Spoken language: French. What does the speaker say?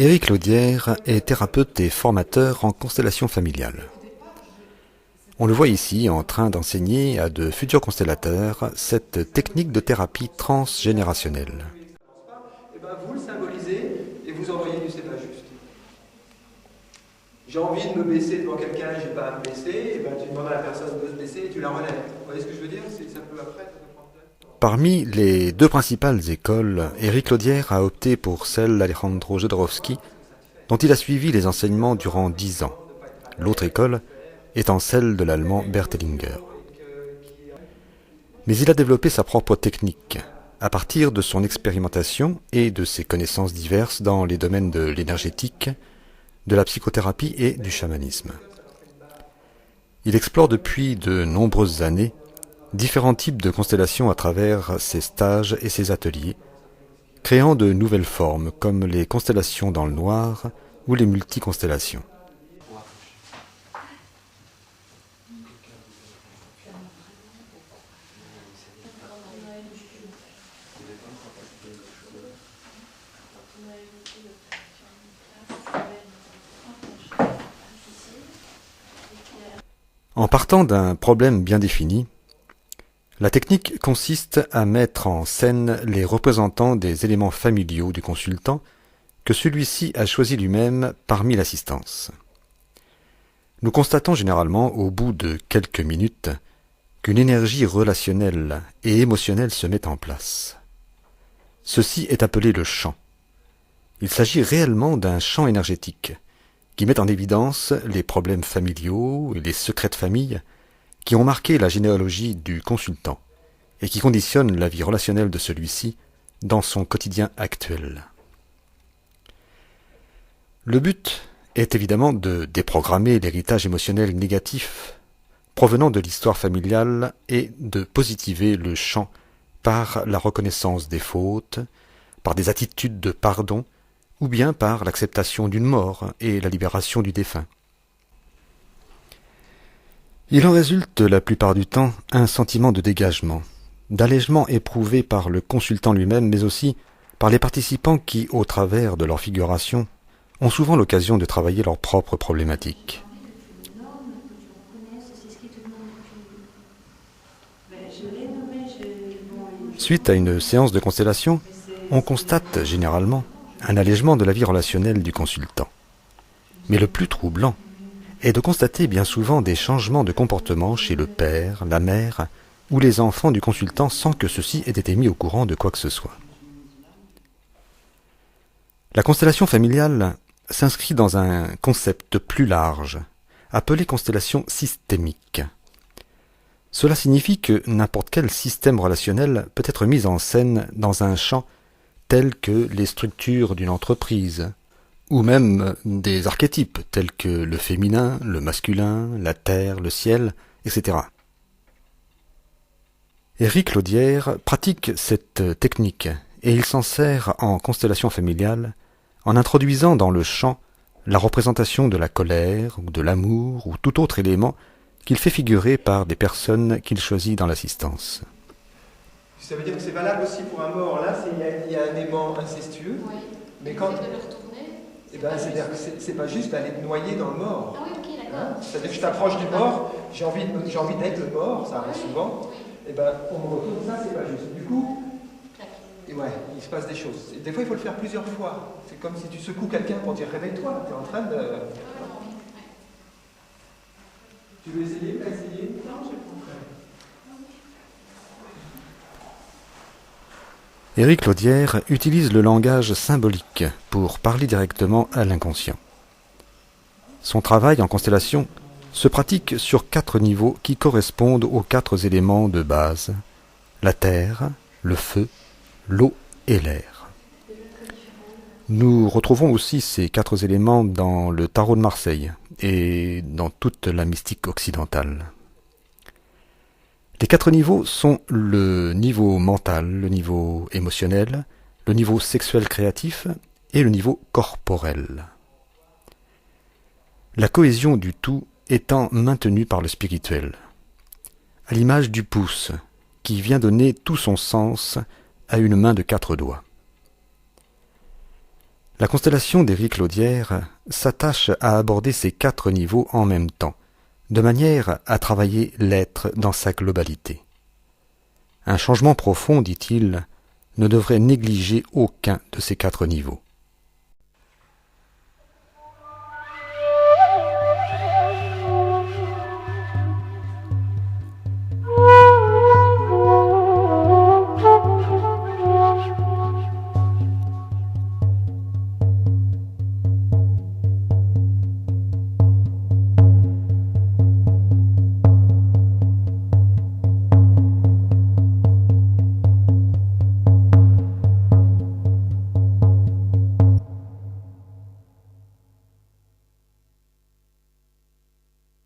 Éric Laudière est thérapeute et formateur en constellation familiale. On le voit ici en train d'enseigner à de futurs constellateurs cette technique de thérapie transgénérationnelle. Vous le symbolisez et vous envoyez du c'est pas juste. J'ai envie de me baisser devant quelqu'un, j'ai pas à me baisser, et tu demandes à la personne de se baisser et tu la relèves. Vous voyez ce que je veux dire? Ça peut après. Parmi les deux principales écoles, Éric Laudière a opté pour celle d'Alejandro Jodorowsky, dont il a suivi les enseignements durant 10 ans. L'autre école étant celle de l'allemand Bert Hellinger. Mais il a développé sa propre technique, à partir de son expérimentation et de ses connaissances diverses dans les domaines de l'énergétique, de la psychothérapie et du chamanisme. Il explore depuis de nombreuses années différents types de constellations à travers ses stages et ses ateliers, créant de nouvelles formes comme les constellations dans le noir ou les multiconstellations. En partant d'un problème bien défini, la technique consiste à mettre en scène les représentants des éléments familiaux du consultant que celui-ci a choisi lui-même parmi l'assistance. Nous constatons généralement au bout de quelques minutes qu'une énergie relationnelle et émotionnelle se met en place. Ceci est appelé le champ. Il s'agit réellement d'un champ énergétique qui met en évidence les problèmes familiaux et les secrets de famille qui ont marqué la généalogie du consultant et qui conditionnent la vie relationnelle de celui-ci dans son quotidien actuel. Le but est évidemment de déprogrammer l'héritage émotionnel négatif provenant de l'histoire familiale et de positiver le champ par la reconnaissance des fautes, par des attitudes de pardon ou bien par l'acceptation d'une mort et la libération du défunt. Il en résulte la plupart du temps un sentiment de dégagement, d'allègement éprouvé par le consultant lui-même, mais aussi par les participants qui, au travers de leur figuration, ont souvent l'occasion de travailler leurs propres problématiques. Suite à une séance de constellation, on constate généralement un allègement de la vie relationnelle du consultant. Mais le plus troublant est de constater bien souvent des changements de comportement chez le père, la mère ou les enfants du consultant sans que ceux-ci aient été mis au courant de quoi que ce soit. La constellation familiale s'inscrit dans un concept plus large, appelé constellation systémique. Cela signifie que n'importe quel système relationnel peut être mis en scène dans un champ tel que les structures d'une entreprise, ou même des archétypes tels que le féminin, le masculin, la terre, le ciel, etc. Éric Laudière pratique cette technique et il s'en sert en constellation familiale en introduisant dans le champ la représentation de la colère, ou de l'amour, ou tout autre élément qu'il fait figurer par des personnes qu'il choisit dans l'assistance. Ça veut dire que c'est valable aussi pour un mort. Là, il y a un aimant incestueux. Oui. Mais quand. De le retourner. C'est-à-dire que c'est pas juste d'aller te noyer dans le mort. Ah oui, ok, d'accord. C'est-à-dire que je t'approche du mort, j'ai envie d'être le mort, ça arrive souvent. Oui. On me retourne, ça c'est pas juste. Du coup, il se passe des choses. Des fois, il faut le faire plusieurs fois. C'est comme si tu secoues quelqu'un pour dire réveille-toi, tu es en train de. Tu veux essayer? T'as essayé? Non, je pense. Éric Laudière utilise le langage symbolique pour parler directement à l'inconscient. Son travail en constellation se pratique sur 4 niveaux qui correspondent aux 4 éléments de base: la terre, le feu, l'eau et l'air. Nous retrouvons aussi ces 4 éléments dans le tarot de Marseille et dans toute la mystique occidentale. Les 4 niveaux sont le niveau mental, le niveau émotionnel, le niveau sexuel créatif et le niveau corporel. La cohésion du tout étant maintenue par le spirituel, à l'image du pouce, qui vient donner tout son sens à une main de 4 doigts. La constellation d'Éric Laudière s'attache à aborder ces 4 niveaux en même temps, de manière à travailler l'être dans sa globalité. Un changement profond, dit-il, ne devrait négliger aucun de ces 4 niveaux.